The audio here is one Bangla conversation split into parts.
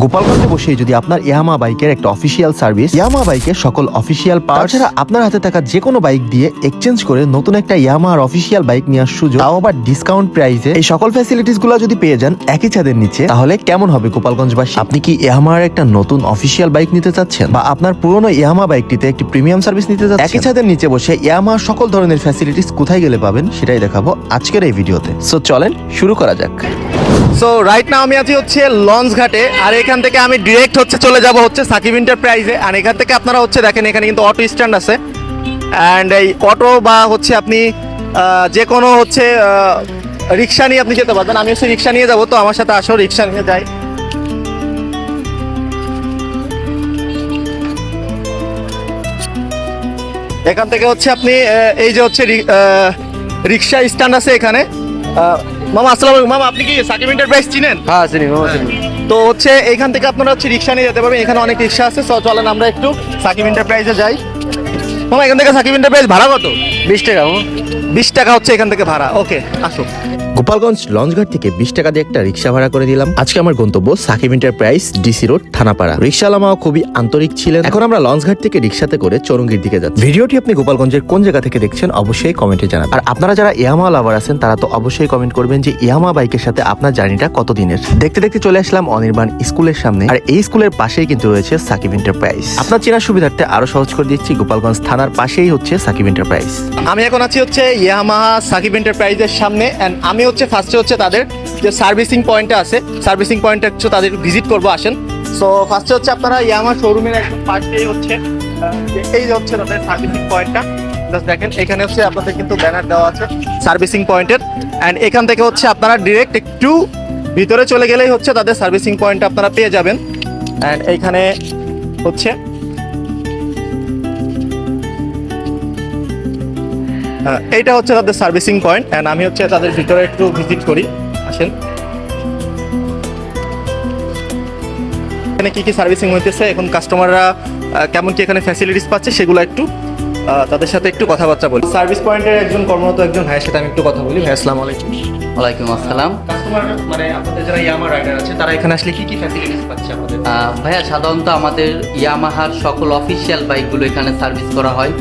গোপালগঞ্জে বসে যদি আপনার ইয়ামাহা বাইকের একটা অফিসিয়াল সার্ভিস, ইয়ামাহা বাইকের সকল অফিসিয়াল পার্টস ছাড়া আপনার হাতে থাকা যে কোনো বাইক দিয়ে এক্সচেঞ্জ করে নতুন একটা ইয়ামাহার অফিসিয়াল বাইক নেওয়ার সুযোগ, তাও আবার ডিসকাউন্ট প্রাইসে, এই সকল ফ্যাসিলিটিস গুলো যদি পেয়ে যান একই ছাদের নিচে, তাহলে কেমন হবে গোপালগঞ্জবাসী? আপনি কি ইয়ামাহার একটা নতুন অফিসিয়াল বাইক নিতে চাচ্ছেন, বা আপনার পুরনো ইয়ামাহা বাইকটিতে একটি প্রিমিয়াম সার্ভিস নিতে চাচ্ছেন? একই ছাদের নিচে বসে ইয়ামাহার সকল ধরনের ফ্যাসিলিটিস কোথায় গেলে পাবেন সেটাই দেখাবো আজকের এই ভিডিওতে। সো চলেন শুরু করা যাক। সো রাইট নাও আমি আছি হচ্ছে লঞ্চ ঘাটে, আর এখান থেকে আমি ডিরেক্ট হচ্ছে চলে যাব হচ্ছে সাকিব এন্টারপ্রাইজে। আর এখান থেকে আপনারা হচ্ছে দেখেন এখানে কিন্তু অটো স্ট্যান্ড আছে, অ্যান্ড এই অটো বা হচ্ছে আপনি যে কোনো হচ্ছে রিক্সা নিয়ে আপনি যেতে পারবেন। আমি হচ্ছে রিক্সা নিয়ে যাবো, তো আমার সাথে আসো, রিক্সা নিয়ে যাই। এখান থেকে হচ্ছে আপনি এই যে হচ্ছে রিক্সা স্ট্যান্ড আছে এখানে। মামা আসসালামু আলাইকুম। মামা আপনি কি সাকিব এন্টারপ্রাইজ চিনেন? হ্যাঁ চিনি মামা চিনি। তো হচ্ছে এখান থেকে আপনারা হচ্ছে রিক্সা নিয়ে যেতে পারবেন, এখানে অনেক রিক্সা আছে। সো চলেন আমরা একটু সাকিব এন্টারপ্রাইজে যাই। মামা এখান থেকে সাকিব এন্টারপ্রাইজ ভাড়া কত? 20 টাকা মামা। 20 টাকা হচ্ছে এখান থেকে ভাড়া। ওকে আসো। গোপালগঞ্জ লঞ্চঘাট থেকে 20 টাকা দিয়ে একটা রিক্সা ভাড়া করে দিলাম। আজকে আমার গন্তব্য Sakib enterprise, DC road, Thanapara. রিক্সাওয়ালাও খুবই আন্তরিক ছিলেন। এখন আমরা লঞ্চঘাট থেকে রিক্সাতে করে চৌরঙ্গীর দিকে যাচ্ছি। ভিডিওটি আপনি গোপালগঞ্জের কোন জায়গা থেকে দেখছেন অবশ্যই কমেন্টে জানাবেন। আর আপনারা যারা ইয়ামাহা লাভার আছেন তারা তো অবশ্যই কমেন্ট করবেন যে ইয়ামাহা বাইকের সাথে আপনার জার্নিটা কত দিনের। দেখতে দেখতে চলে আসলাম অনির্বাণ স্কুলের সামনে, আর এই স্কুলের পাশেই কিন্তু রয়েছে সাকিব এন্টারপ্রাইজ। আপনার চেনার সুবিধার্থে আরো সহজ করে দিচ্ছি, গোপালগঞ্জ থানার পাশেই হচ্ছে সাকিব এন্টারপ্রাইজ। আমি এখন আছি হচ্ছে ইয়ামাহা সাকিব এন্টারপ্রাইজের সামনে, অ্যান্ড আমি হচ্ছে ফার্স্টে হচ্ছে তাদের যে সার্ভিসিং পয়েন্টটা আছে, সার্ভিসিং পয়েন্টে হচ্ছে তাদের ভিজিট করবো, আসেন। সো ফার্স্টে হচ্ছে আপনারা ইয়ামাহা শোরুমের একদম পাশেই হচ্ছে এই যে হচ্ছে তাদের সার্ভিসিং পয়েন্টটা। জাস্ট দেখেন এখানে হচ্ছে আপনাদের কিন্তু ব্যানার দেওয়া আছে সার্ভিসিং পয়েন্টের, অ্যান্ড এখান থেকে হচ্ছে আপনারা ডিরেক্ট একটু ভিতরে চলে গেলেই হচ্ছে তাদের সার্ভিসিং পয়েন্টটা আপনারা পেয়ে যাবেন। অ্যান্ড এইখানে হচ্ছে এইটা হচ্ছে তাদের সার্ভিসিং পয়েন্ট, অ্যান্ড আমি হচ্ছে তাদের ভিতরে একটু ভিজিট করি, আসেন। এখানে কি কি সার্ভিসিং হইতেছে, এখন কাস্টমাররা কেমন কি এখানে ফ্যাসিলিটিস পাচ্ছে সেগুলো একটু তাদের সাথে একটু কথাবার্তা বলি। সার্ভিস পয়েন্টের একজন কর্মরত একজন ভাইয়ের সাথে আমি একটু কথা বলি। ভাই আসসালামু আলাইকুম। ওয়ালাইকুম আসসালাম। কাস্টমার মানে আপনাদের যারা ইয়ামাহা রাইডার আছে তারা এখানে আসলে কি কি ফ্যাসিলিটিস পাচ্ছে আপনাদের? ভাইয়া সাধারণত আমাদের ইয়ামাহার সকল অফিসিয়াল বাইকগুলো এখানে সার্ভিস করা হয়।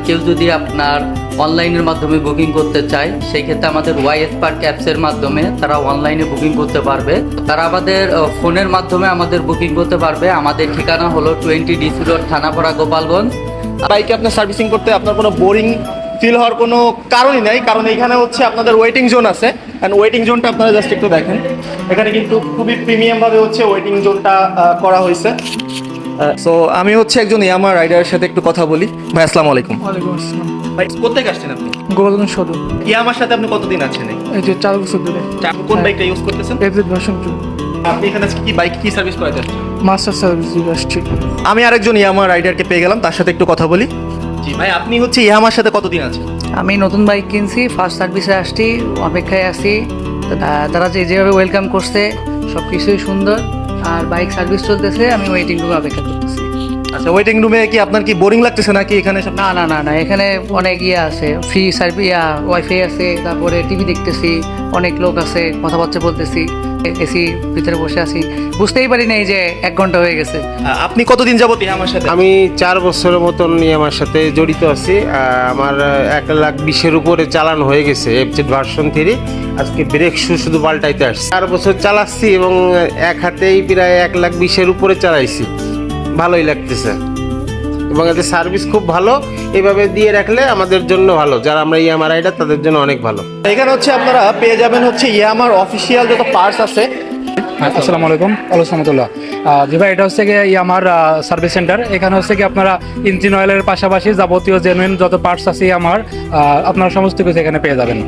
কেউ যদি আপনার অনলাইনের মাধ্যমে বুকিং করতে চায় সেই ক্ষেত্রে আমাদের ওয়াই স্পার্ক অ্যাপসের মাধ্যমে তারা অনলাইনে বুকিং করতে পারবে। তারা আমাদের ফোনের মাধ্যমে আমাদের বুকিং করতে পারবে। আমাদের ঠিকানা হলো 20 ডিসি রোড, থানাপাড়া, গোপালগঞ্জ। বাইকে আপনার সার্ভিসিং করতে আপনার কোনো বোরিং ফিল হওয়ার কোনো কারণই নাই, কারণ এখানে হচ্ছে আপনাদের ওয়েটিং জোন আছে, অ্যান্ড ওয়েটিং জোনটা আপনারা জাস্ট একটু দেখেন। এখানে কিন্তু খুবই প্রিমিয়ামভাবে হচ্ছে ওয়েটিং জোনটা করা হয়েছে। সো আমি হচ্ছে একজন ইয়ামাহা রাইডারের সাথে একটু কথা বলি। ভাই আসসালামু আলাইকুম। ওয়ালাইকুম আসসালাম। ভাই কোথায় আসছেন আপনি? গোপালগঞ্জ সদর। ইয়ামাহার সাথে আপনি কতদিন আছেন? এই যে 4 বছর ধরে কোন বাইকটা ইউজ করতেছেন? এফজেড ভার্সন 2 আপনি এখানে আজকে কি বাইক কি সার্ভিস করাতে আসছেন? মাস্টার সার্ভিস দিয়ে আসছি। আমি আরেকজন ইয়ামাহা রাইডারকে পেয়ে গেলাম, তার সাথে একটু কথা বলি। জি ভাই, আপনি হচ্ছে ইয়ামাহার সাথে কতদিন আছেন? আমি নতুন বাইক কিনছি, ফার্স্ট সার্ভিসে আসছি, অপেক্ষায় আছি। তারা যেভাবে ওয়েলকাম করছে সব কিছুই সুন্দর, আর বাইক সার্ভিস চলতেছে, আমি ওয়েটিং রুমে অপেক্ষা করতেছি। আচ্ছা, ওয়েটিং রুমে কি আপনার কি বোরিং লাগতেছে নাকি এখানে সব? না না না না, এখানে অনেক আছে, ফ্রি সার্ভিস, ওয়াইফাই আছে, তারপরে টিভি দেখতেছি, অনেক লোক আছে, কথাবার্তা বলতেছি, এসি ভিতরে বসে আছি, বুঝতেই পারি না এই যে 1 ঘন্টা হয়ে গেছে। আপনি কতদিন যাবত ইয়ামাহার সাথে? আমি 4 বছরের মতন আমার সাথে জড়িত আছি। আমার 1,20,000 উপরে চালান হয়ে গেছে এফজেড ভার্সন 3। আজকে ব্রেক শু শুধু পাল্টাইতে আসছি। 4 বছর চালাচ্ছি এবং এক হাতেই প্রায় 1,20,000 উপরে চালাইছি। ভালোই লাগতেছে এবং এতে সার্ভিস খুব ভালো। এইভাবে দিয়ে রাখলে আমাদের জন্য ভালো, যারা আমরা ইয়ামাহা রাইডার তাদের জন্য অনেক ভালো। এখানে হচ্ছে আপনারা পেয়ে যাবেন হচ্ছে ইয়ামাহার অফিসিয়াল যত পার্টস আছে। আসসালামু আলাইকুম, আলোচ রহমতুল্লাহ। জি ভাই, এটা হচ্ছে গিয়ে ইয়ামাহার সার্ভিস সেন্টার। এখানে হচ্ছে কি আপনারা ইঞ্জিন অয়েলের পাশাপাশি যাবতীয় জেনুইন যত পার্টস আছে ইয়ামাহার, আপনারা সমস্ত কিছু এখানে পেয়ে যাবেন।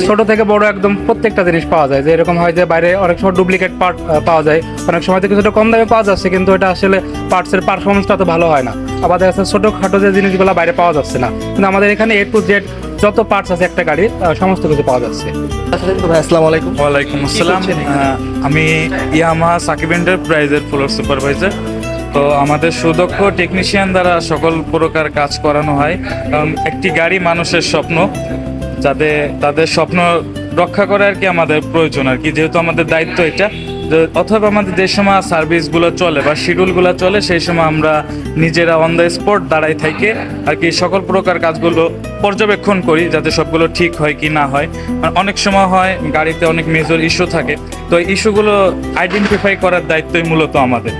ছোট থেকে বড় একদম প্রত্যেকটা জিনিস পাওয়া যায়। যে এরকম হয় যে বাইরে অনেক সময় ডুপ্লিকেট পার্ট পাওয়া যায়, অনেক সময় তো কিছুটা কম দামে পাওয়া যাচ্ছে, কিন্তু এটা আসলে পার্টসের পারফরমেন্সটা তো ভালো হয় না। আবার দেখা যাচ্ছে ছোটোখাটো যে জিনিসগুলো বাইরে পাওয়া যাচ্ছে না, কিন্তু আমাদের এখানে A to Z যত পার্টস আছে একটা গাড়ির সমস্ত কিছু পাওয়া যাচ্ছে। ভাই আসসালামু আলাইকুম। ওয়ালাইকুম আসসালাম। আমি ইয়ামাহা সাকিব এন্টারপ্রাইজের ফ্লোর সুপারভাইজার। তো আমাদের সুদক্ষ টেকনিশিয়ান দ্বারা সকল প্রকার কাজ করানো হয়, কারণ একটি গাড়ি মানুষের স্বপ্ন, যাতে তাদের স্বপ্ন রক্ষা করা আর কি আমাদের প্রয়োজন আর কি, যেহেতু আমাদের দায়িত্ব এটা অথবা আমাদের যে সময় সার্ভিসগুলো চলে বা শিডিউলগুলো চলে সেই সময় আমরা নিজেরা অন দ্য স্পট দাঁড়াই থেকে আর কি সকল প্রকার কাজগুলো পর্যবেক্ষণ করি যাতে সবগুলো ঠিক হয় কি না হয়। আর অনেক সময় হয় গাড়িতে অনেক মেজর ইস্যু থাকে, তো এই ইস্যুগুলো আইডেন্টিফাই করার দায়িত্বই মূলত আমাদের।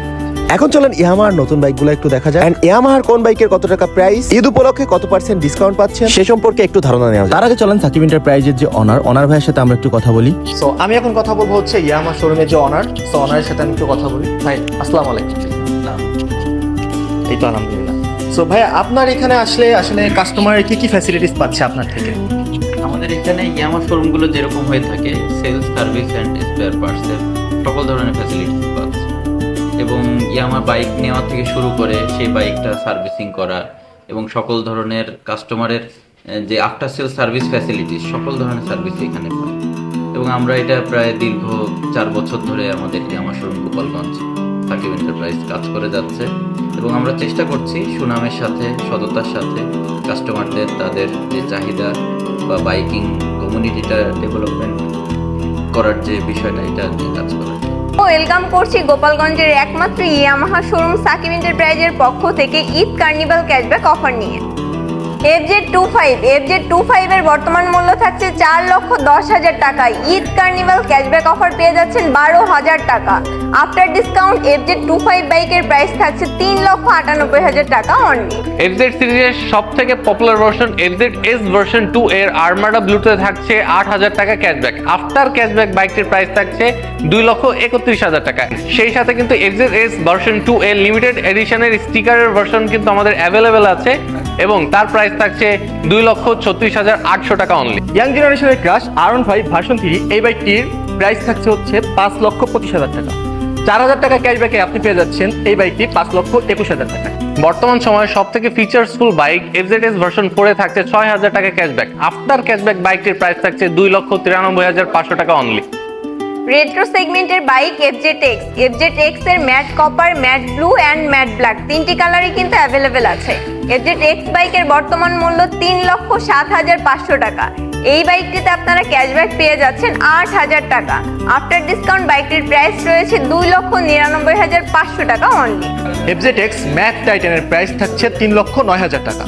এখন চলেন ইয়ামাহার নতুন বাইকগুলো একটু দেখা যায়। এন্ড ইয়ামাহার কোন বাইকের কত টাকা প্রাইস, ঈদ উপলক্ষে কত % ডিসকাউন্ট পাচ্ছেন সে সম্পর্কে একটু ধারণা নেওয়া যায়। তার আগে চলেন সাকিব এন্টারপ্রাইজের যে অনার ভাইয়ের সাথে আমরা একটু কথা বলি। সো আমি এখন কথা বলবো হচ্ছে ইয়ামাহা শোরুমের যে অনার, সো অনারের সাথে আমি একটু কথা বলি। ভাই আসসালামু আলাইকুম। এই তো আলহামদুলিল্লাহ। সো ভাই আপনার এখানে আসলে কাস্টমার কি ফ্যাসিলিটিস পাচ্ছে আপনার থেকে? আমাদের এখানে ইয়ামা শোরুমগুলো যেরকম হয়ে থাকে, সেলস, সার্ভিস অ্যান্ড স্পেয়ার পার্টসের সকল ধরনের ফ্যাসিলিটিস পাচ্ছে এবং ইয়ামা বাইক নেওয়া থেকে শুরু করে সেই বাইকটা সার্ভিসিং করা এবং সকল ধরনের কাস্টমারের যে আফটার সেল সার্ভিস ফ্যাসিলিটিস সকল ধরনের সার্ভিস এখানে পাই এবং আমরা এটা প্রায় দীর্ঘ 4 বছর ধরে আমাদের ইয়ামা শোরুম গোপালগঞ্জ সাকিব এন্টারপ্রাইজ কাজ করে যাচ্ছে এবং আমরা চেষ্টা করছি সুনামের সাথে, সততার সাথে কাস্টমারদের তাদের যে চাহিদা বা বাইকিং কমিউনিটিটা ডেভেলপমেন্ট করার যে বিষয়টা এটা নিয়ে কাজ করার। ওয়েলকাম করছি গোপালগঞ্জের একমাত্র ইয়ামাহা শোরুম সাকিব এন্টারপ্রাইজের পক্ষ থেকে ঈদ কার্নিভাল ক্যাশব্যাক অফার নিয়ে। FZ25 এর বর্তমান মূল্য থাকছে 4,10,000 টাকা। ঈদ কার্নিভাল ক্যাশব্যাক অফার পেয়ে যাচ্ছেন 12,000 টাকা। আফটার ডিসকাউন্ট FZ25 বাইকের প্রাইস থাকছে 3,98,000 টাকা অনলি। FZ সিরিজের সব থেকে পপুলার ভার্সন FZS ভার্সন 2 এর আর্মাডা ব্লুতে থাকছে 8,000 টাকা ক্যাশব্যাক। আফটার ক্যাশব্যাক বাইকটির প্রাইস থাকছে 2,31,000 টাকা। সেই সাথে কিন্তু FZS ভার্সন 2 এর লিমিটেড এডিশনের স্টিকারের ভার্সন কিন্তু আমাদের অ্যাভেলেবেল আছে এবং তার প্রাইস থাকছে 2,36,800 টাকা অনলি। ইয়াং জেনারেশনের ক্রাশ R15 ভার্সন 3 এই বাইকটির প্রাইস থাকছে হচ্ছে 5,25,000 টাকা। 4,000 টাকা ক্যাশব্যাকে আপনি পেয়ে যাচ্ছেন এই বাইকটি 5,21,000 টাকা। বর্তমান সময়ে সব থেকে ফিচারসফুল বাইক FZS ভার্সন 4 এ থাকছে 6,000 টাকা ক্যাশব্যাক। আফটার ক্যাশব্যাক বাইকটির প্রাইস থাকছে 2,93,500 টাকা অনলি। রেট্রো সেগমেন্টের বাইক FZX এর matte copper, matte blue and matte black তিনটি কালারই কিন্তু অ্যাভেলেবেল আছে। FZX বাইকের বর্তমান মূল্য 3,07,500 টাকা। এই বাইকটিতে আপনারা ক্যাশব্যাক পেয়ে যাচ্ছেন 8,000 টাকা। আফটার ডিসকাউন্ট বাইকটির প্রাইস রয়েছে 2,99,500 টাকা অনলি। FZX ম্যাট টাইটানের প্রাইস থাকছে 3,09,000 টাকা।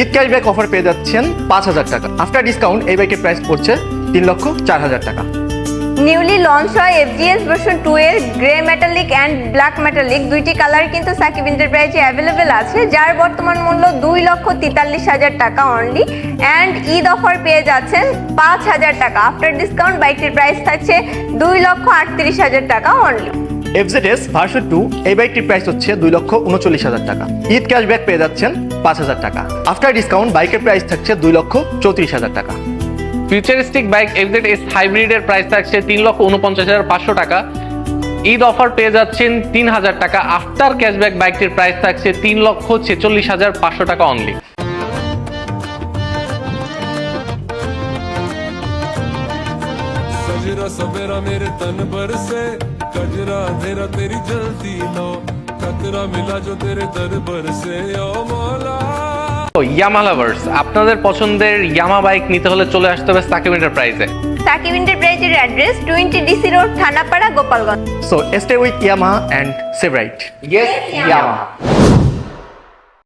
ঈদ ক্যাশব্যাক অফার পেয়ে যাচ্ছেন 5,000 টাকা। আফটার ডিসকাউন্ট এই বাইকের প্রাইস পড়ছে 3,04,000 টাকা। নিউলি লঞ্চ হয় FGS ভার্সন 2 এর grey metallic and black metallic দুইটি কালার কিন্তু সাকিব এন্টারপ্রাইজে অ্যাভেলেবেল আছে, যার বর্তমান মূল্য 2,43,000 টাকা অনলি এন্ড ঈদ অফার পেয়ে যাচ্ছেন 5,000 টাকা। আফটার ডিসকাউন্ট বাইকটির প্রাইস থাকছে 2,38,000 টাকা অনলি। FZS ভার্সন 2 এই বাইকটির প্রাইস হচ্ছে 2,39,000 টাকা। ঈদ ক্যাশব্যাক পেয়ে যাচ্ছেন 5,000 টাকা। আফটার ডিসকাউন্ট বাইকের প্রাইস থাকছে 2,34,000 টাকা। ফিউচারিস্টিক বাইক FZS হাইব্রিডের প্রাইস থাকছে 3,49,500 টাকা। ঈদ অফার পেয়ে যাচ্ছেন 3,000 টাকা। আফটার ক্যাশব্যাক বাইকটির প্রাইস থাকছে 3,46,500 টাকা অনলি। सजरा सवेरा मेरे तन पर से कजरा तेरा तेरी जलती लो खतरा मिला जो तेरे दर पर से ओ मौला। ইয়ামা লাভার্স, আপনাদের পছন্দের ইয়ামা বাইক নিতে হলে চলে আসতে হবে সাকিব এন্টারপ্রাইজে। সাকিব এন্টারপ্রাইজের address 20 DC road, Thanapara, Gopalganj. So stay with Yamaha and save right. Yes, Yamaha.